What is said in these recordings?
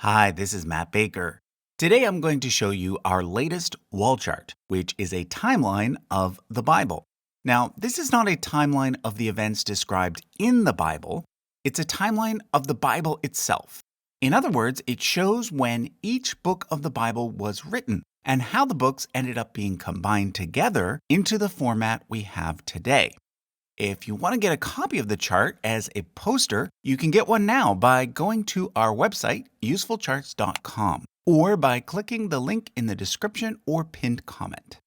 Hi, this is Matt Baker. Today I'm going to show you our latest wall chart, which is a timeline of the Bible. Now, this is not a timeline of the events described in the Bible, it's a timeline of the Bible itself. In other words, it shows when each book of the Bible was written and how the books ended up being combined together into the format we have today. If you want to get a copy of the chart as a poster, you can get one now by going to our website, usefulcharts.com, or by clicking the link in the description or pinned comment.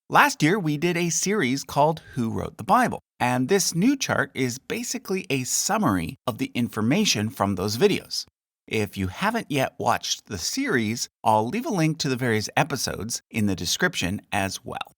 Last year, we did a series called Who Wrote the Bible, and this new chart is basically a summary of the information from those videos. If you haven't yet watched the series, I'll leave a link to the various episodes in the description as well.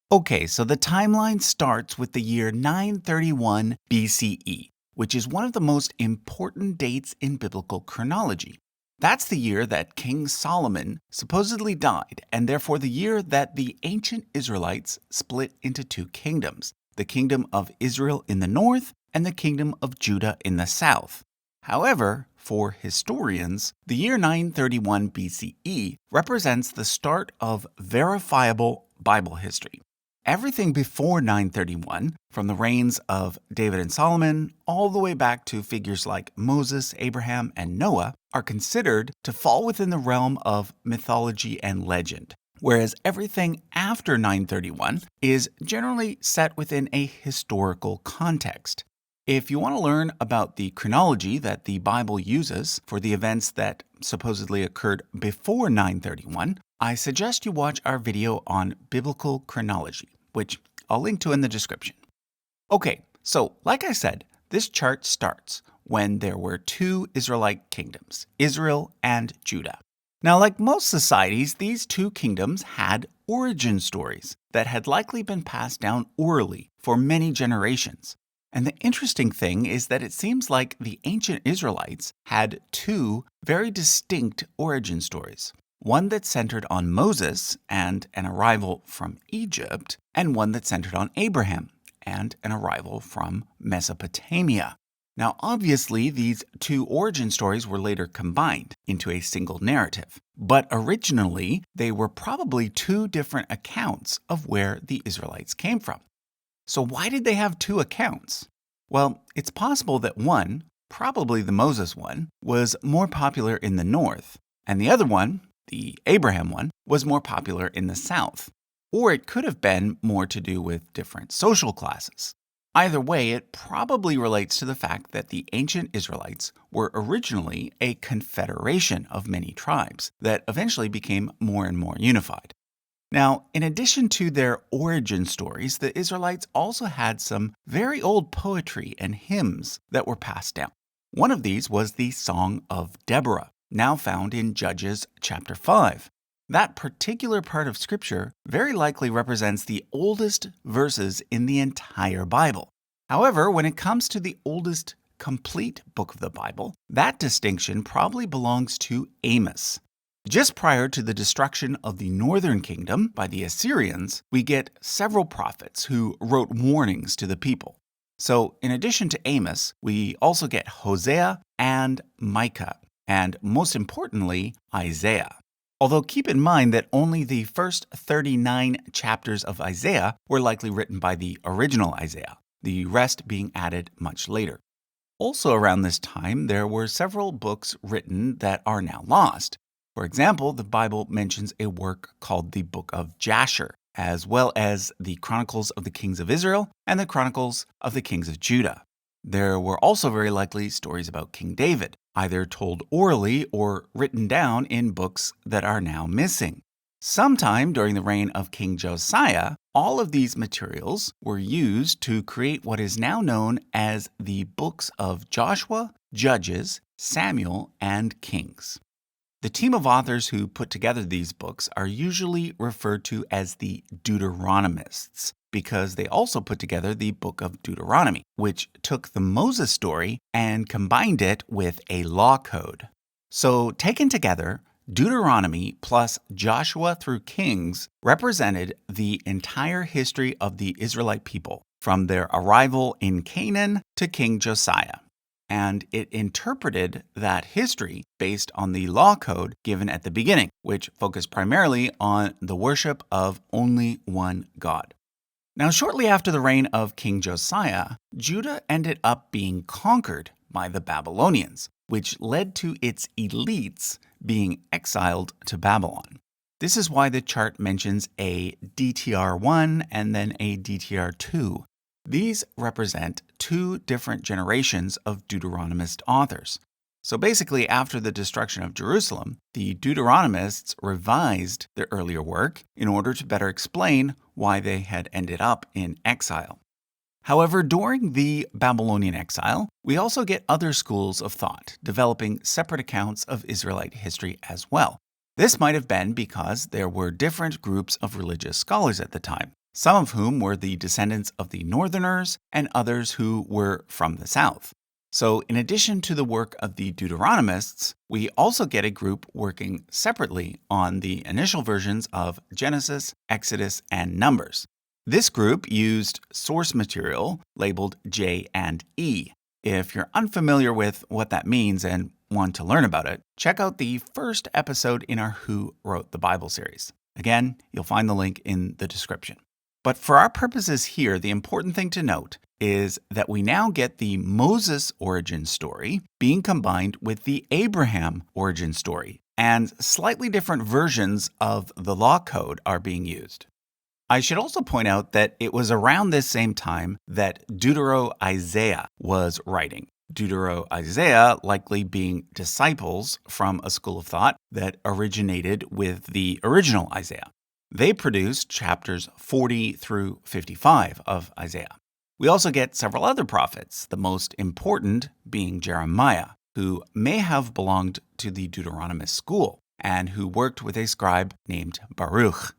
Okay, so the timeline starts with the year 931 BCE, which is one of the most important dates in biblical chronology. That's the year that King Solomon supposedly died, and therefore the year that the ancient Israelites split into two kingdoms, the kingdom of Israel in the north and the kingdom of Judah in the south. However, for historians, the year 931 BCE represents the start of verifiable Bible history. Everything before 931, from the reigns of David and Solomon all the way back to figures like Moses, Abraham, and Noah, are considered to fall within the realm of mythology and legend, whereas everything after 931 is generally set within a historical context. If you want to learn about the chronology that the Bible uses for the events that supposedly occurred before 931, I suggest you watch our video on biblical chronology, which I'll link to in the description. Okay, so like I said, this chart starts when there were two Israelite kingdoms, Israel and Judah. Now, like most societies, these two kingdoms had origin stories that had likely been passed down orally for many generations. And the interesting thing is that it seems like the ancient Israelites had two very distinct origin stories. One that centered on Moses and an arrival from Egypt, and one that centered on Abraham and an arrival from Mesopotamia. Now, obviously, these two origin stories were later combined into a single narrative, but originally they were probably two different accounts of where the Israelites came from. So why did they have two accounts? Well, it's possible that one, probably the Moses one, was more popular in the north, and the other one, the Abraham one, was more popular in the south. Or it could have been more to do with different social classes. Either way, it probably relates to the fact that the ancient Israelites were originally a confederation of many tribes that eventually became more and more unified. Now, in addition to their origin stories, the Israelites also had some very old poetry and hymns that were passed down. One of these was the Song of Deborah, now found in Judges chapter 5. That particular part of Scripture very likely represents the oldest verses in the entire Bible. However, when it comes to the oldest complete book of the Bible, that distinction probably belongs to Amos. Just prior to the destruction of the northern kingdom by the Assyrians, we get several prophets who wrote warnings to the people. So, in addition to Amos, we also get Hosea and Micah, and most importantly, Isaiah. Although keep in mind that only the first 39 chapters of Isaiah were likely written by the original Isaiah, the rest being added much later. Also around this time, there were several books written that are now lost. For example, the Bible mentions a work called the Book of Jasher, as well as the Chronicles of the Kings of Israel and the Chronicles of the Kings of Judah. There were also very likely stories about King David, either told orally or written down in books that are now missing. Sometime during the reign of King Josiah, all of these materials were used to create what is now known as the books of Joshua, Judges, Samuel, and Kings. The team of authors who put together these books are usually referred to as the Deuteronomists, because they also put together the book of Deuteronomy, which took the Moses story and combined it with a law code. So, taken together, Deuteronomy plus Joshua through Kings represented the entire history of the Israelite people, from their arrival in Canaan to King Josiah. And it interpreted that history based on the law code given at the beginning, which focused primarily on the worship of only one God. Now, shortly after the reign of King Josiah, Judah ended up being conquered by the Babylonians, which led to its elites being exiled to Babylon. This is why the chart mentions a DTR1 and then a DTR2. These represent two different generations of Deuteronomist authors. So basically, after the destruction of Jerusalem, the Deuteronomists revised their earlier work in order to better explain why they had ended up in exile. However, during the Babylonian exile, we also get other schools of thought developing separate accounts of Israelite history as well. This might have been because there were different groups of religious scholars at the time, some of whom were the descendants of the Northerners and others who were from the South. So, in addition to the work of the Deuteronomists, we also get a group working separately on the initial versions of Genesis, Exodus, and Numbers. This group used source material labeled J and E. If you're unfamiliar with what that means and want to learn about it, check out the first episode in our Who Wrote the Bible series. Again, you'll find the link in the description. But for our purposes here, the important thing to note is that we now get the Moses origin story being combined with the Abraham origin story, and slightly different versions of the law code are being used. I should also point out that it was around this same time that Deutero-Isaiah was writing. Deutero-Isaiah likely being disciples from a school of thought that originated with the original Isaiah. They produced chapters 40 through 55 of Isaiah. We also get several other prophets, the most important being Jeremiah, who may have belonged to the Deuteronomist school and who worked with a scribe named Baruch.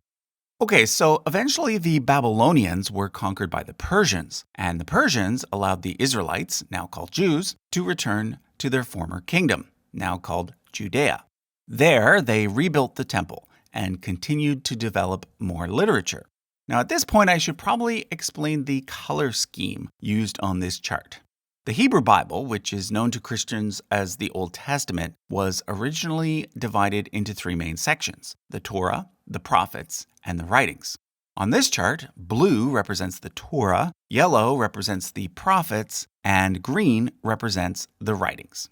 Okay, so eventually the Babylonians were conquered by the Persians, and the Persians allowed the Israelites, now called Jews, to return to their former kingdom, now called Judea. There, they rebuilt the temple and continued to develop more literature. Now, at this point, I should probably explain the color scheme used on this chart. The Hebrew Bible, which is known to Christians as the Old Testament, was originally divided into three main sections: the Torah, the prophets, and the writings. On this chart, blue represents the Torah, yellow represents the prophets, and green represents the writings.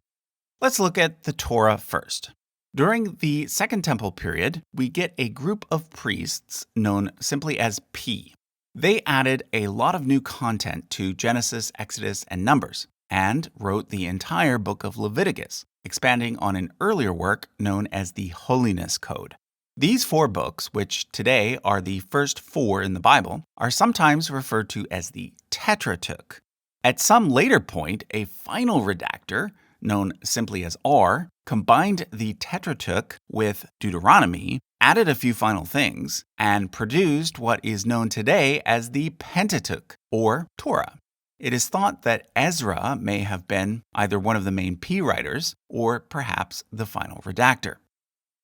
Let's look at the Torah first. During the Second Temple period, we get a group of priests known simply as P. They added a lot of new content to Genesis, Exodus, and Numbers, and wrote the entire book of Leviticus, expanding on an earlier work known as the Holiness Code. These 4 books, which today are the first 4 in the Bible, are sometimes referred to as the Pentateuch. At some later point, a final redactor, known simply as R, combined the Pentateuch with Deuteronomy, added a few final things, and produced what is known today as the Pentateuch, or Torah. It is thought that Ezra may have been either one of the main P writers or perhaps the final redactor.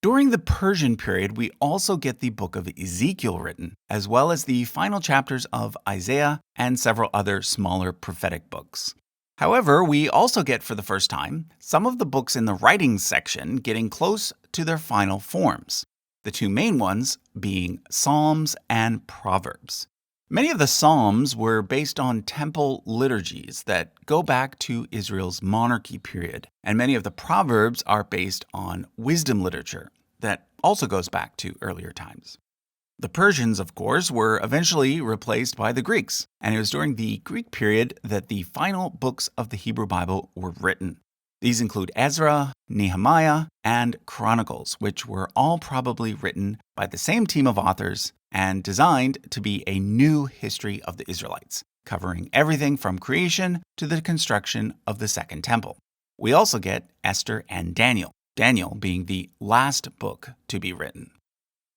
During the Persian period, we also get the book of Ezekiel written, as well as the final chapters of Isaiah and several other smaller prophetic books. However, we also get for the first time some of the books in the writings section getting close to their final forms, the 2 main ones being Psalms and Proverbs. Many of the Psalms were based on temple liturgies that go back to Israel's monarchy period, and many of the Proverbs are based on wisdom literature that also goes back to earlier times. The Persians, of course, were eventually replaced by the Greeks, and it was during the Greek period that the final books of the Hebrew Bible were written. These include Ezra, Nehemiah, and Chronicles, which were all probably written by the same team of authors and designed to be a new history of the Israelites, covering everything from creation to the construction of the Second Temple. We also get Esther and Daniel, Daniel being the last book to be written.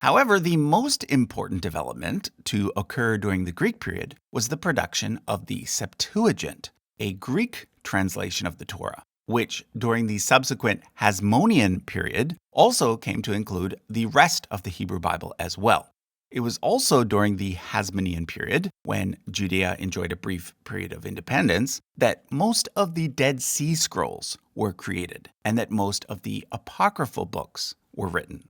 However, the most important development to occur during the Greek period was the production of the Septuagint, a Greek translation of the Torah, which during the subsequent Hasmonean period also came to include the rest of the Hebrew Bible as well. It was also during the Hasmonean period, when Judea enjoyed a brief period of independence, that most of the Dead Sea Scrolls were created and that most of the apocryphal books were written.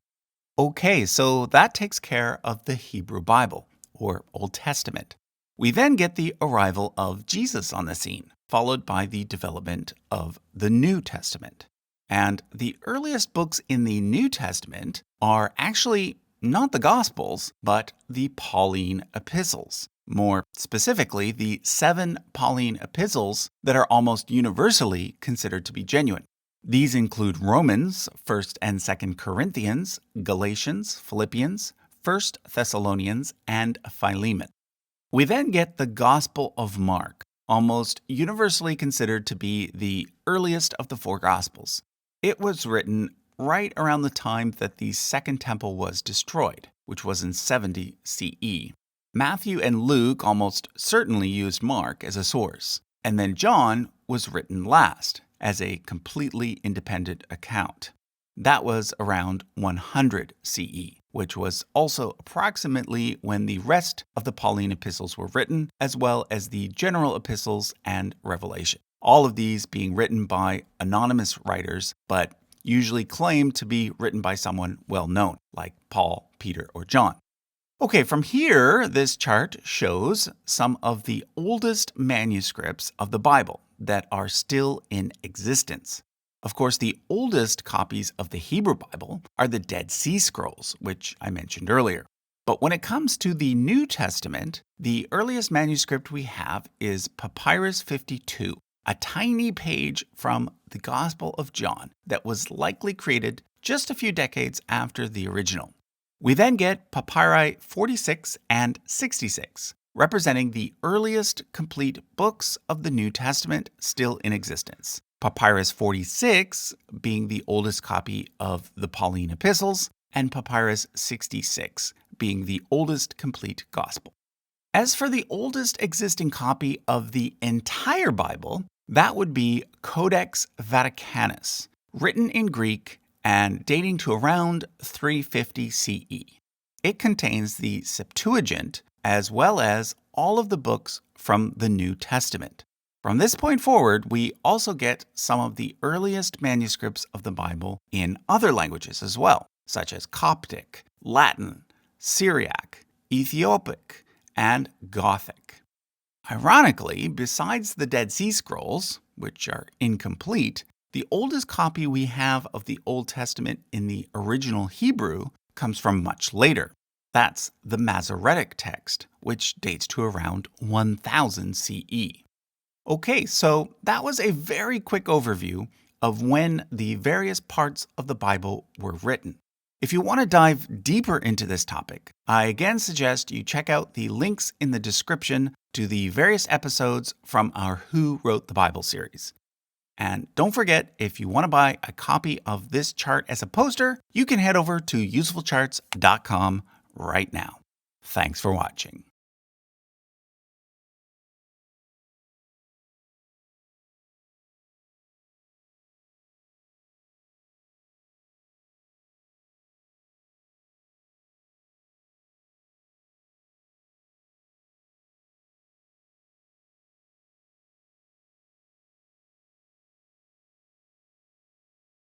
Okay, so that takes care of the Hebrew Bible, or Old Testament. We then get the arrival of Jesus on the scene, followed by the development of the New Testament. And the earliest books in the New Testament are actually not the Gospels, but the Pauline epistles. More specifically, the 7 Pauline epistles that are almost universally considered to be genuine. These include Romans, 1st and 2nd Corinthians, Galatians, Philippians, 1st Thessalonians, and Philemon. We then get the Gospel of Mark, almost universally considered to be the earliest of the 4 Gospels. It was written right around the time that the Second Temple was destroyed, which was in 70 CE. Matthew and Luke almost certainly used Mark as a source, and then John was written last as a completely independent account. That was around 100 CE, which was also approximately when the rest of the Pauline epistles were written, as well as the general epistles and Revelation. All of these being written by anonymous writers, but usually claimed to be written by someone well known, like Paul, Peter, or John. Okay, from here, this chart shows some of the oldest manuscripts of the Bible that are still in existence. Of course, the oldest copies of the Hebrew Bible are the Dead Sea Scrolls, which I mentioned earlier. But when it comes to the New Testament, the earliest manuscript we have is Papyrus 52, a tiny page from the Gospel of John that was likely created just a few decades after the original. We then get Papyri 46 and 66, representing the earliest complete books of the New Testament still in existence. Papyrus 46 being the oldest copy of the Pauline epistles, and Papyrus 66 being the oldest complete gospel. As for the oldest existing copy of the entire Bible, that would be Codex Vaticanus, written in Greek and dating to around 350 CE. It contains the Septuagint as well as all of the books from the New Testament. From this point forward, we also get some of the earliest manuscripts of the Bible in other languages as well, such as Coptic, Latin, Syriac, Ethiopic, and Gothic. Ironically, besides the Dead Sea Scrolls, which are incomplete, the oldest copy we have of the Old Testament in the original Hebrew comes from much later. That's the Masoretic text, which dates to around 1000 CE. Okay, so that was a very quick overview of when the various parts of the Bible were written. If you want to dive deeper into this topic, I again suggest you check out the links in the description to the various episodes from our Who Wrote the Bible series. And don't forget, if you want to buy a copy of this chart as a poster, you can head over to usefulcharts.com right now. Thanks for watching.